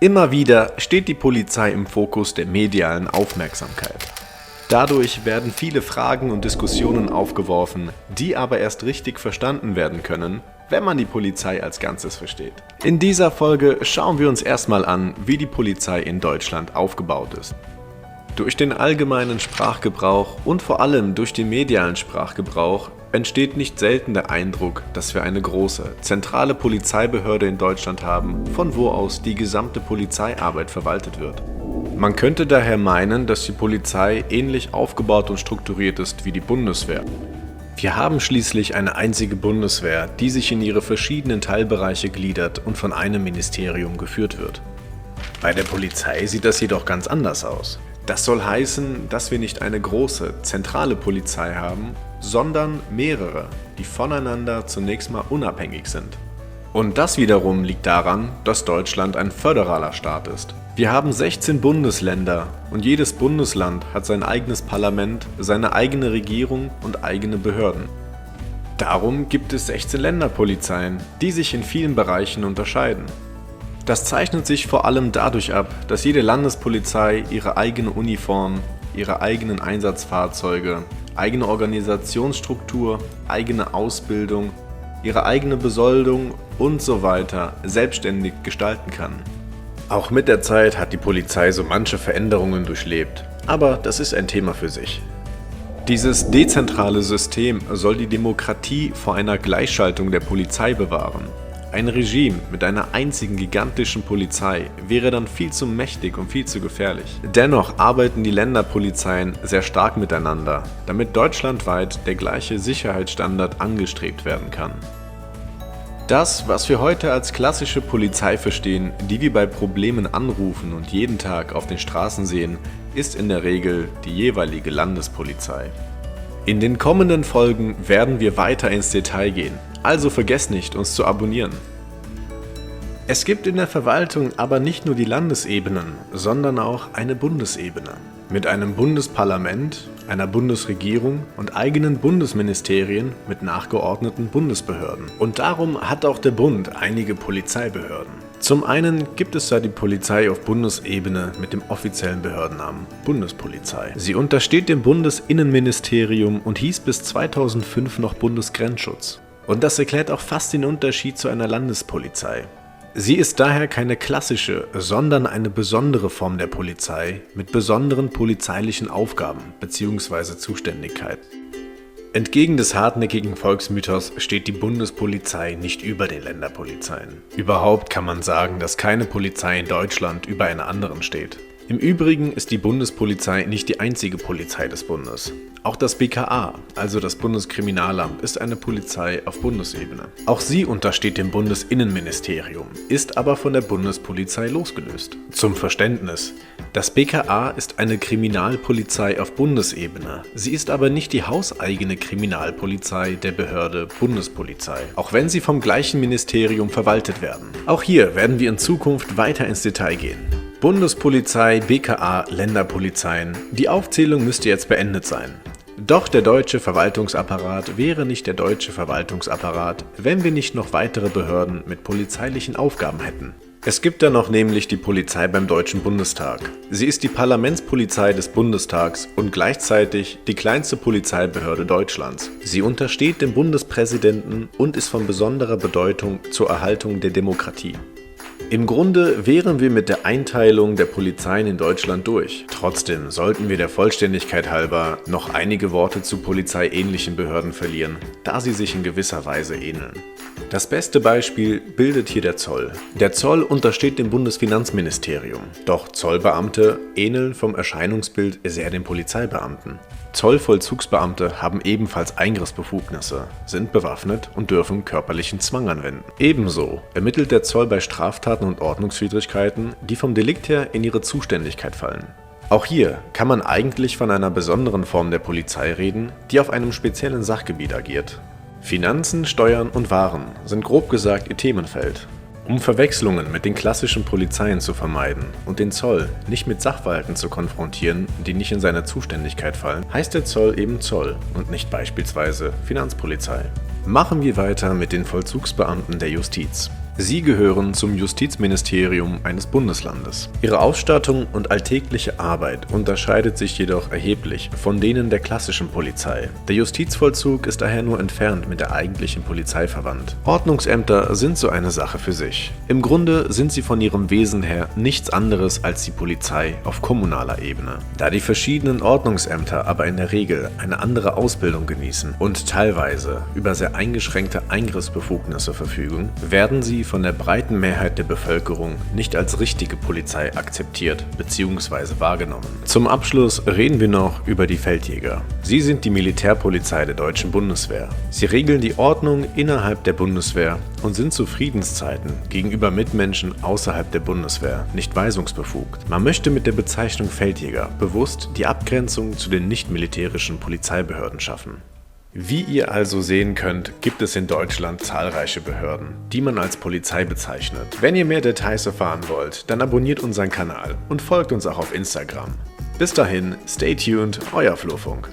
Immer wieder steht die Polizei im Fokus der medialen Aufmerksamkeit. Dadurch werden viele Fragen und Diskussionen aufgeworfen, die aber erst richtig verstanden werden können, wenn man die Polizei als Ganzes versteht. In dieser Folge schauen wir uns erstmal an, wie die Polizei in Deutschland aufgebaut ist. Durch den allgemeinen Sprachgebrauch und vor allem durch den medialen Sprachgebrauch entsteht nicht selten der Eindruck, dass wir eine große, zentrale Polizeibehörde in Deutschland haben, von wo aus die gesamte Polizeiarbeit verwaltet wird. Man könnte daher meinen, dass die Polizei ähnlich aufgebaut und strukturiert ist wie die Bundeswehr. Wir haben schließlich eine einzige Bundeswehr, die sich in ihre verschiedenen Teilbereiche gliedert und von einem Ministerium geführt wird. Bei der Polizei sieht das jedoch ganz anders aus. Das soll heißen, dass wir nicht eine große, zentrale Polizei haben, sondern mehrere, die voneinander zunächst mal unabhängig sind. Und das wiederum liegt daran, dass Deutschland ein föderaler Staat ist. Wir haben 16 Bundesländer und jedes Bundesland hat sein eigenes Parlament, seine eigene Regierung und eigene Behörden. Darum gibt es 16 Länderpolizeien, die sich in vielen Bereichen unterscheiden. Das zeichnet sich vor allem dadurch ab, dass jede Landespolizei ihre eigene Uniform, ihre eigenen Einsatzfahrzeuge, eigene Organisationsstruktur, eigene Ausbildung, ihre eigene Besoldung und so weiter selbstständig gestalten kann. Auch mit der Zeit hat die Polizei so manche Veränderungen durchlebt, aber das ist ein Thema für sich. Dieses dezentrale System soll die Demokratie vor einer Gleichschaltung der Polizei bewahren. Ein Regime mit einer einzigen gigantischen Polizei wäre dann viel zu mächtig und viel zu gefährlich. Dennoch arbeiten die Länderpolizeien sehr stark miteinander, damit deutschlandweit der gleiche Sicherheitsstandard angestrebt werden kann. Das, was wir heute als klassische Polizei verstehen, die wir bei Problemen anrufen und jeden Tag auf den Straßen sehen, ist in der Regel die jeweilige Landespolizei. In den kommenden Folgen werden wir weiter ins Detail gehen, also vergesst nicht, uns zu abonnieren. Es gibt in der Verwaltung aber nicht nur die Landesebenen, sondern auch eine Bundesebene. Mit einem Bundesparlament, einer Bundesregierung und eigenen Bundesministerien mit nachgeordneten Bundesbehörden. Und darum hat auch der Bund einige Polizeibehörden. Zum einen gibt es da die Polizei auf Bundesebene mit dem offiziellen Behördennamen Bundespolizei. Sie untersteht dem Bundesinnenministerium und hieß bis 2005 noch Bundesgrenzschutz. Und das erklärt auch fast den Unterschied zu einer Landespolizei. Sie ist daher keine klassische, sondern eine besondere Form der Polizei mit besonderen polizeilichen Aufgaben bzw. Zuständigkeiten. Entgegen des hartnäckigen Volksmythos steht die Bundespolizei nicht über den Länderpolizeien. Überhaupt kann man sagen, dass keine Polizei in Deutschland über einer anderen steht. Im Übrigen ist die Bundespolizei nicht die einzige Polizei des Bundes. Auch das BKA, also das Bundeskriminalamt, ist eine Polizei auf Bundesebene. Auch sie untersteht dem Bundesinnenministerium, ist aber von der Bundespolizei losgelöst. Zum Verständnis: Das BKA ist eine Kriminalpolizei auf Bundesebene. Sie ist aber nicht die hauseigene Kriminalpolizei der Behörde Bundespolizei, auch wenn sie vom gleichen Ministerium verwaltet werden. Auch hier werden wir in Zukunft weiter ins Detail gehen. Bundespolizei, BKA, Länderpolizeien. Die Aufzählung müsste jetzt beendet sein. Doch der deutsche Verwaltungsapparat wäre nicht der deutsche Verwaltungsapparat, wenn wir nicht noch weitere Behörden mit polizeilichen Aufgaben hätten. Es gibt da noch nämlich die Polizei beim Deutschen Bundestag. Sie ist die Parlamentspolizei des Bundestags und gleichzeitig die kleinste Polizeibehörde Deutschlands. Sie untersteht dem Bundespräsidenten und ist von besonderer Bedeutung zur Erhaltung der Demokratie. Im Grunde wären wir mit der Einteilung der Polizeien in Deutschland durch. Trotzdem sollten wir der Vollständigkeit halber noch einige Worte zu polizeiähnlichen Behörden verlieren, da sie sich in gewisser Weise ähneln. Das beste Beispiel bildet hier der Zoll. Der Zoll untersteht dem Bundesfinanzministerium, doch Zollbeamte ähneln vom Erscheinungsbild sehr den Polizeibeamten. Zollvollzugsbeamte haben ebenfalls Eingriffsbefugnisse, sind bewaffnet und dürfen körperlichen Zwang anwenden. Ebenso ermittelt der Zoll bei Straftaten und Ordnungswidrigkeiten, die vom Delikt her in ihre Zuständigkeit fallen. Auch hier kann man eigentlich von einer besonderen Form der Polizei reden, die auf einem speziellen Sachgebiet agiert. Finanzen, Steuern und Waren sind grob gesagt ihr Themenfeld. Um Verwechslungen mit den klassischen Polizeien zu vermeiden und den Zoll nicht mit Sachverhalten zu konfrontieren, die nicht in seine Zuständigkeit fallen, heißt der Zoll eben Zoll und nicht beispielsweise Finanzpolizei. Machen wir weiter mit den Vollzugsbeamten der Justiz. Sie gehören zum Justizministerium eines Bundeslandes. Ihre Ausstattung und alltägliche Arbeit unterscheidet sich jedoch erheblich von denen der klassischen Polizei. Der Justizvollzug ist daher nur entfernt mit der eigentlichen Polizei verwandt. Ordnungsämter sind so eine Sache für sich. Im Grunde sind sie von ihrem Wesen her nichts anderes als die Polizei auf kommunaler Ebene. Da die verschiedenen Ordnungsämter aber in der Regel eine andere Ausbildung genießen und teilweise über sehr eingeschränkte Eingriffsbefugnisse verfügen, werden sie von der breiten Mehrheit der Bevölkerung nicht als richtige Polizei akzeptiert bzw. wahrgenommen. Zum Abschluss reden wir noch über die Feldjäger. Sie sind die Militärpolizei der deutschen Bundeswehr. Sie regeln die Ordnung innerhalb der Bundeswehr und sind zu Friedenszeiten gegenüber Mitmenschen außerhalb der Bundeswehr nicht weisungsbefugt. Man möchte mit der Bezeichnung Feldjäger bewusst die Abgrenzung zu den nicht-militärischen Polizeibehörden schaffen. Wie ihr also sehen könnt, gibt es in Deutschland zahlreiche Behörden, die man als Polizei bezeichnet. Wenn ihr mehr Details erfahren wollt, dann abonniert unseren Kanal und folgt uns auch auf Instagram. Bis dahin, stay tuned, euer Flurfunk.